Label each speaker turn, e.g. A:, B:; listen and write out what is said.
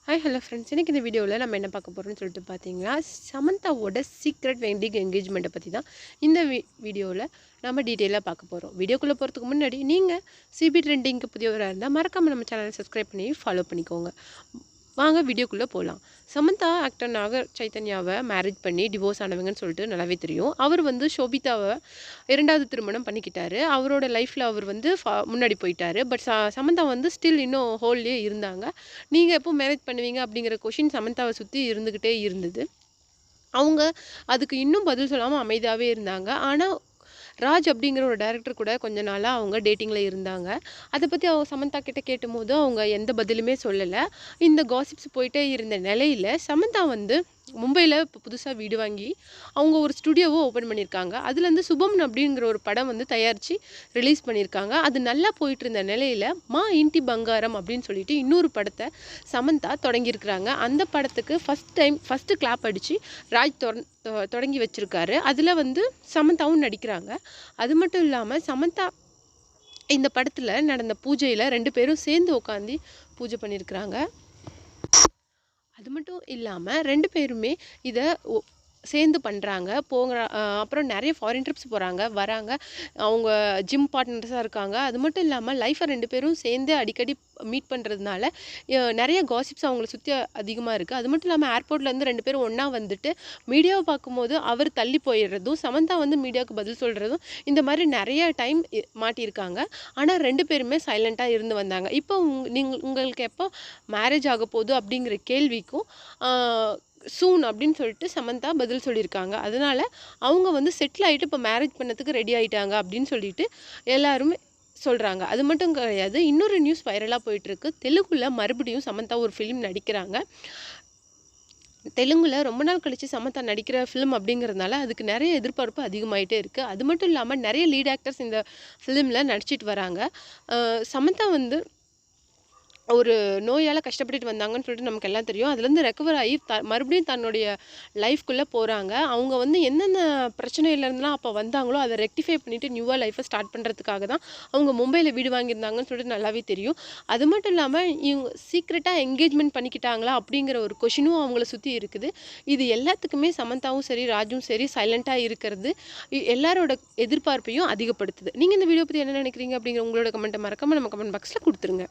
A: Hi hello friends, இன்றைக்கி இந்த வீடியோவில் நம்ம என்ன பார்க்க போகிறோம்னு சொல்லிட்டு பார்த்தீங்கன்னா, சமந்தாவோட சீக்ரெட் வெட்டிங் என்கேஜ்மெண்ட்டை பற்றி தான் இந்த வீடியோவில் நம்ம டீட்டெயிலாக பார்க்க போகிறோம். வீடியோக்குள்ளே போகிறதுக்கு முன்னாடி நீங்கள் சிபி ட்ரெண்டிங்க்கு புதியவராக இருந்தால் மறக்காமல் நம்ம சேனலை சப்ஸ்கிரைப் பண்ணி ஃபாலோ பண்ணிக்கோங்க. வாங்க வீடியோக்குள்ளே போகலாம். சமந்தா ஆக்டர் நாக சைத்தன்யாவை மேரேஜ் பண்ணி டிவோர்ஸ் ஆனவங்கன்னு சொல்லிட்டு நல்லாவே தெரியும். அவர் ஷோபிதாவை 2வது திருமணம் பண்ணிக்கிட்டாரு. அவரோட லைஃப்பில் அவர் முன்னாடி போயிட்டார். பட் சமந்தா ஸ்டில் இன்னும் ஹோல்லேயே இருந்தாங்க. நீங்கள் எப்போ மேரேஜ் பண்ணுவீங்க அப்படிங்கிற கொஷின் சமந்தாவை சுற்றி இருந்துக்கிட்டே இருந்தது. அவங்க அதுக்கு இன்னும் பதில் சொல்லாமல் அமைதியாகவே இருந்தாங்க. ஆனால் ராஜ் அப்படிங்கிற ஒரு டைரக்டர் கூட கொஞ்ச நாளாக அவங்க டேட்டிங்கில் இருந்தாங்க. அதை பற்றி அவங்க சமந்தா கிட்ட கேட்டும்போது அவங்க எந்த பதிலுமே சொல்லலை. இந்த காசிப்ஸ் போயிட்டே இருந்த நிலையில் சமந்தா மும்பையில் இப்போ புதுசாக வீடு வாங்கி அவங்க ஒரு ஸ்டுடியோவை ஓப்பன் பண்ணியிருக்காங்க. அதுலேருந்து சுபம் அப்படிங்கிற ஒரு படம் தயாரித்து ரிலீஸ் பண்ணியிருக்காங்க. அது நல்லா போயிட்டு இருந்த நிலையில் மா இன்டி பங்காரம் அப்படின்னு சொல்லிட்டு இன்னொரு படத்தை சமந்தா தொடங்கியிருக்கிறாங்க. அந்த படத்துக்கு ஃபஸ்ட்டு கிளாப் அடித்து ராஜ் தொடங்கி வச்சுருக்காரு. அதில் சமந்தாவும் நடிக்கிறாங்க. அது மட்டும் இல்லாமல் சமந்தா இந்த படத்தில் நடந்த பூஜையில் 2 பேரும் சேர்ந்து உட்காந்து பூஜை பண்ணியிருக்கிறாங்க. அது மட்டும் இல்லாமல் 2 பேருமே இதை சேர்ந்து பண்ணுறாங்க. அப்புறம் நிறைய ஃபாரின் ட்ரிப்ஸ் போகிறாங்க வராங்க. அவங்க ஜிம் பார்ட்னர்ஸாக இருக்காங்க. அது மட்டும் இல்லாமல் லைஃப்பை 2 பேரும் சேர்ந்து அடிக்கடி மீட் பண்ணுறதுனால நிறைய காசிப்ஸ் அவங்கள சுற்றி அதிகமாக இருக்குது. அது மட்டும் இல்லாமல் ஏர்போர்ட்லேருந்து 2 பேரும் ஒன்றா மீடியாவை பார்க்கும்போது அவர் தள்ளி போயிடுறதும் சமந்தா மீடியாவுக்கு பதில் சொல்கிறதும் இந்த மாதிரி நிறைய டைம் மாட்டியிருக்காங்க. ஆனால் 2 பேருமே சைலண்ட்டாக இருந்து வந்தாங்க. இப்போ உங்களுக்கு எப்போ மேரேஜ் ஆக போகுது அப்படிங்கிற கேள்விக்கும் சூன் அப்படின்னு சொல்லிட்டு சமந்தா பதில் சொல்லியிருக்காங்க. அதனால் அவங்க செட்டில் ஆகிட்டு இப்போ மேரேஜ் பண்ணதுக்கு ரெடி ஆகிட்டாங்க அப்படின்னு சொல்லிட்டு எல்லாருமே சொல்கிறாங்க. அது மட்டும் கிடையாது, இன்னொரு நியூஸ் வைரலாக போயிட்டுருக்கு. தெலுங்குல மறுபடியும் சமந்தா ஒரு ஃபிலிம் நடிக்கிறாங்க. தெலுங்குல ரொம்ப நாள் கழித்து சமந்தா நடிக்கிற ஃபிலிம் அப்படிங்கிறதுனால அதுக்கு நிறைய எதிர்பார்ப்பு அதிகமாகிட்டே இருக்குது. அது மட்டும் இல்லாமல் நிறைய லீட் ஆக்டர்ஸ் இந்த ஃபிலிமில் நடிச்சிட்டு வராங்க. சமந்தா ஒரு நோயால் கஷ்டப்பட்டுட்டு வந்தாங்கன்னு சொல்லிட்டு நமக்கு எல்லாம் தெரியும். அதுலேருந்து ரெக்கவர் ஆகி மறுபடியும் தன்னுடைய லைஃப்குள்ளே போகிறாங்க. அவங்க என்னென்ன பிரச்சனையிலேருந்துலாம் அப்போ வந்தாங்களோ அதை ரெக்டிஃபை பண்ணிவிட்டு நியூவாக லைஃப்பை ஸ்டார்ட் பண்ணுறதுக்காக தான் அவங்க மும்பையில் வீடு வாங்கியிருந்தாங்கன்னு சொல்லிட்டு நல்லாவே தெரியும். அது மட்டும் இல்லாமல் இவங்க சீக்ரெட்டாக என்கேஜ்மெண்ட் பண்ணிக்கிட்டாங்களா அப்படிங்கிற ஒரு கொஷினும் அவங்கள சுற்றி இருக்குது. இது எல்லாத்துக்குமே சமந்தாவும் சரி ராஜும் சரி சைலண்ட்டாக இருக்கிறது எல்லாரோட எதிர்பார்ப்பையும் அதிகப்படுத்துது. நீங்கள் இந்த வீடியோ பற்றி என்ன நினைக்கிறீங்க அப்படிங்கிற உங்களோட கமெண்ட்டை மறக்காமல் நம்ம கமெண்ட் பாக்ஸில் கொடுத்துருங்க.